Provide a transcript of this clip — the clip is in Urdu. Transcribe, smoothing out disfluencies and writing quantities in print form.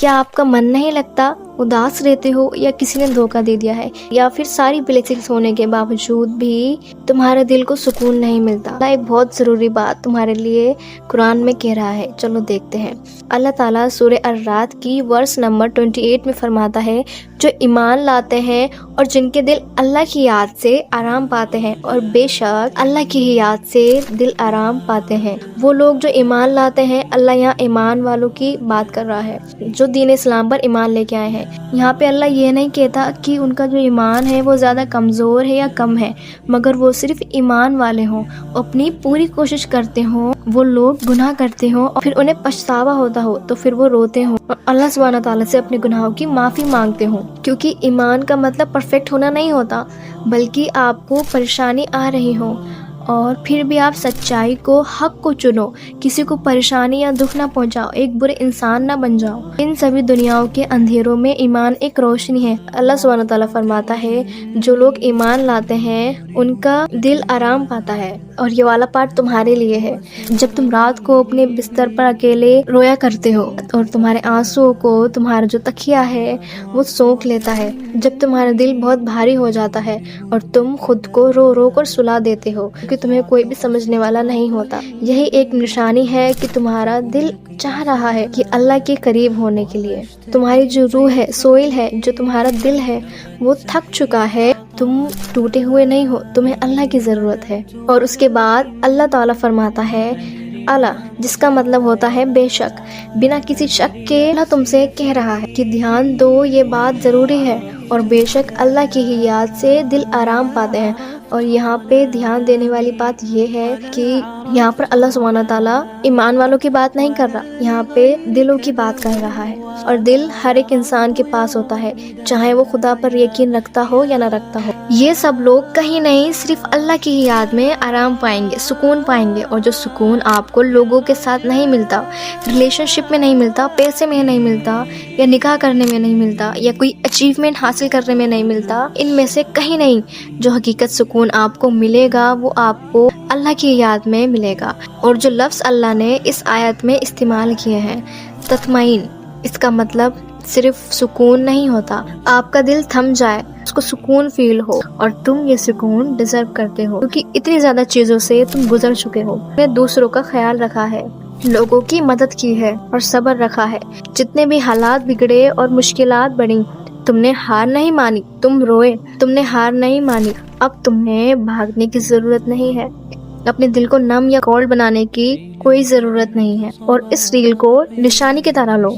کیا آپ کا من نہیں لگتا؟ اداس رہتے ہو یا کسی نے دھوکہ دے دیا ہے؟ یا پھر ساری بلیسنگز ہونے کے باوجود بھی تمہارے دل کو سکون نہیں ملتا؟ اللہ ایک بہت ضروری بات تمہارے لیے قرآن میں کہہ رہا ہے، چلو دیکھتے ہیں۔ اللہ تعالیٰ سورہ الرعد کی ورس نمبر 28 میں فرماتا ہے، جو ایمان لاتے ہیں اور جن کے دل اللہ کی یاد سے آرام پاتے ہیں، اور بے شک اللہ کی ہی یاد سے دل آرام پاتے ہیں۔ وہ لوگ جو ایمان لاتے ہیں، اللہ یہاں ایمان والوں کی بات کر رہا ہے جو دین اسلام پر ایمان لے کے آئے ہیں۔ یہاں پہ اللہ یہ نہیں کہتا کہ ان کا جو ایمان ہے وہ زیادہ کمزور ہے یا کم ہے، مگر وہ صرف ایمان والے ہوں، اپنی پوری کوشش کرتے ہوں، وہ لوگ گناہ کرتے ہوں اور پھر انہیں پچھتاوا ہوتا ہو تو پھر وہ روتے ہوں اور اللہ سبحانہ تعالیٰ سے اپنے گناہوں کی معافی مانگتے ہوں۔ کیونکہ ایمان کا مطلب پرفیکٹ ہونا نہیں ہوتا، بلکہ آپ کو پریشانی آ رہی ہو اور پھر بھی آپ سچائی کو، حق کو چنو، کسی کو پریشانی یا دکھ نہ پہنچاؤ، ایک برے انسان نہ بن جاؤ۔ ان سبھی دنیاؤں کے اندھیروں میں ایمان ایک روشنی ہے۔ اللہ سبحانہ تعالیٰ فرماتا ہے، جو لوگ ایمان لاتے ہیں ان کا دل آرام پاتا ہے۔ اور یہ والا پارٹ تمہارے لیے ہے۔ جب تم رات کو اپنے بستر پر اکیلے رویا کرتے ہو اور تمہارے آنسو کو تمہارا جو تکیہ ہے وہ سونکھ لیتا ہے، جب تمہارا دل بہت بھاری ہو جاتا ہے اور تم خود کو رو رو کر سلا دیتے ہو کیونکہ تمہیں کوئی بھی سمجھنے والا نہیں ہوتا، یہی ایک نشانی ہے کہ تمہارا دل چاہ رہا ہے کہ اللہ کے قریب ہونے کے لیے۔ تمہاری جو روح ہے، سوئل ہے، جو تمہارا دل ہے وہ تھک چکا ہے، تم ٹوٹے ہوئے نہیں ہو، تمہیں اللہ کی ضرورت ہے۔ اور اس کے بعد اللہ تعالیٰ فرماتا ہے، اللہ، جس کا مطلب ہوتا ہے بے شک، بنا کسی شک کے اللہ تم سے کہہ رہا ہے کہ دھیان دو، یہ بات ضروری ہے، اور بے شک اللہ کی ہی یاد سے دل آرام پاتے ہیں۔ اور یہاں پہ دھیان دینے والی بات یہ ہے کہ یہاں پر اللہ سبحانہ تعالیٰ ایمان والوں کی بات نہیں کر رہا، یہاں پہ دلوں کی بات کر رہا ہے۔ اور دل ہر ایک انسان کے پاس ہوتا ہے، چاہے وہ خدا پر یقین رکھتا ہو یا نہ رکھتا ہو۔ یہ سب لوگ کہیں نہیں، صرف اللہ کی ہی یاد میں آرام پائیں گے، سکون پائیں گے، اور جو سکون آپ کو لوگوں کے ساتھ نہیں ملتا، ریلیشن شپ میں نہیں ملتا، پیسے میں نہیں ملتا، یا نکاح کرنے میں نہیں ملتا، یا کوئی اچیومنٹ حاصل کرنے میں نہیں ملتا، ان میں سے کہیں نہیں، جو حقیقت سکون آپ کو ملے گا وہ آپ کو اللہ کی یاد میں ملے گا۔ اور جو لفظ اللہ نے اس آیت میں استعمال کیے ہیں، تطمئن، اس کا مطلب صرف سکون نہیں ہوتا، آپ کا دل تھم جائے، اس کو سکون فیل ہو، اور تم یہ سکون ڈیزرو کرتے ہو کیونکہ اتنی زیادہ چیزوں سے تم گزر چکے ہو، نے دوسروں کا خیال رکھا ہے، لوگوں کی مدد کی ہے اور صبر رکھا ہے، جتنے بھی حالات بگڑے اور مشکلات بڑھی، تم نے ہار نہیں مانی، تم روئے، تم نے ہار نہیں مانی، اب تمہیں بھاگنے کی ضرورت نہیں ہے، اپنے دل کو نم یا کولڈ بنانے کی کوئی ضرورت نہیں ہے، اور اس ریل کو نشانی کی طرح لو۔